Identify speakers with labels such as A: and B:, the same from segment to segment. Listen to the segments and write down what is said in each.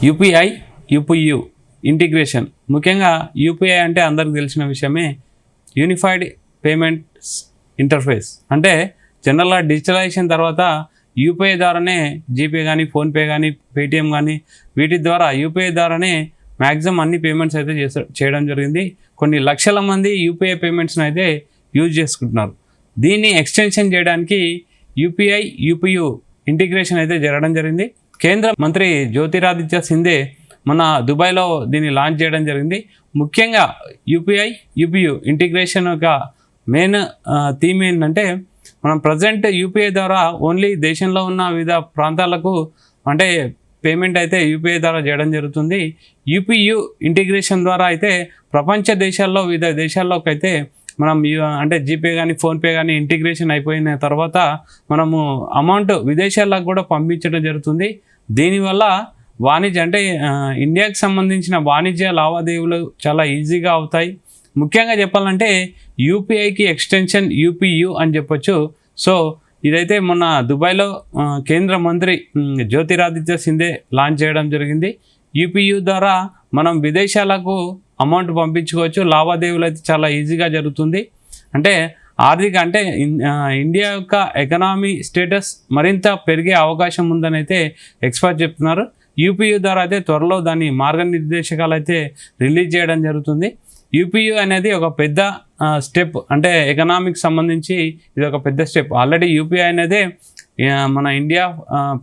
A: UPI UPU integration. ముఖ్యంగా UPI అంటే అందరికి తెలిసిన విషయమే, యూనిఫైడ్ పేమెంట్స్ ఇంటర్ఫేస్. అంటే జనరల్గా డిజిటలైజేషన్ తర్వాత యూపీఐ ద్వారానే జీపే కానీ, ఫోన్పే కానీ, పేటిఎం కానీ వీటి ద్వారా యూపీఐ ద్వారానే మ్యాక్సిమం అన్ని పేమెంట్స్ అయితే చేయడం జరిగింది. కొన్ని లక్షల మంది యూపీఐ పేమెంట్స్ని అయితే యూజ్ చేసుకుంటున్నారు. దీన్ని ఎక్స్టెన్షన్ చేయడానికి యూపీఐ యూపీయూ ఇంటిగ్రేషన్ అయితే జరగడం జరిగింది. కేంద్ర మంత్రి జ్యోతిరాదిత్య సింధే మన దుబాయ్లో దీన్ని లాంచ్ చేయడం జరిగింది. ముఖ్యంగా యూపీఐ యూపీయూ ఇంటిగ్రేషన్ యొక్క మెయిన్ థీమ్ ఏంటంటే, మనం ప్రజెంట్ యూపీఐ ద్వారా ఓన్లీ దేశంలో ఉన్న వివిధ ప్రాంతాలకు అంటే పేమెంట్ అయితే యూపీఐ ద్వారా చేయడం జరుగుతుంది. యూపీయూ ఇంటిగ్రేషన్ ద్వారా అయితే ప్రపంచ దేశాల్లో వివిధ దేశాల్లోకి అయితే మనం అంటే జీపే కానీ, ఫోన్పే కానీ ఇంటిగ్రేషన్ అయిపోయిన తర్వాత మనము అమౌంట్ విదేశాలకు కూడా పంపించడం జరుగుతుంది. దీనివల్ల వాణిజ్య అంటే ఇండియాకి సంబంధించిన వాణిజ్య లావాదేవీలు చాలా ఈజీగా అవుతాయి. ముఖ్యంగా చెప్పాలంటే యూపీఐకి ఎక్స్టెన్షన్ యూపీయూ అని చెప్పొచ్చు. సో ఇదైతే మొన్న దుబాయ్లో కేంద్ర మంత్రి జ్యోతిరాదిత్య సింధే లాంచ్ చేయడం జరిగింది. యూపీయూ ద్వారా మనం విదేశాలకు అమౌంట్ పంపించుకోవచ్చు. లావాదేవీలు అయితే చాలా ఈజీగా జరుగుతుంది. అంటే ఆర్థిక అంటే ఇండియా యొక్క ఎకనామీ స్టేటస్ మరింత పెరిగే అవకాశం ఉందని అయితే ఎక్స్పర్ట్ చెప్తున్నారు. యూపీయూ ద్వారా అయితే త్వరలో దాని మార్గనిర్దేశకాలు అయితే రిలీజ్ చేయడం జరుగుతుంది. యూపీయూ అనేది ఒక పెద్ద స్టెప్, అంటే ఎకనామిక్ సంబంధించి ఇది ఒక పెద్ద స్టెప్. ఆల్రెడీ యూపీఐ అనేది మన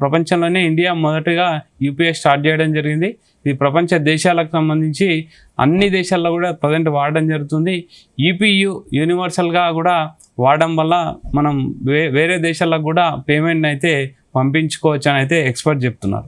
A: ప్రపంచంలోనే ఇండియా మొదటగా యూపీఐ స్టార్ట్ చేయడం జరిగింది. ఇది ప్రపంచ దేశాలకు సంబంధించి అన్ని దేశాల్లో కూడా ప్రజెంట్ వాడడం జరుగుతుంది. యూపీయూ యూనివర్సల్గా కూడా వాడడం వల్ల మనం వేరే దేశాలకు కూడా పేమెంట్ అయితే పంపించుకోవచ్చు అని అయితే ఎక్స్పర్ట్ చెప్తున్నారు.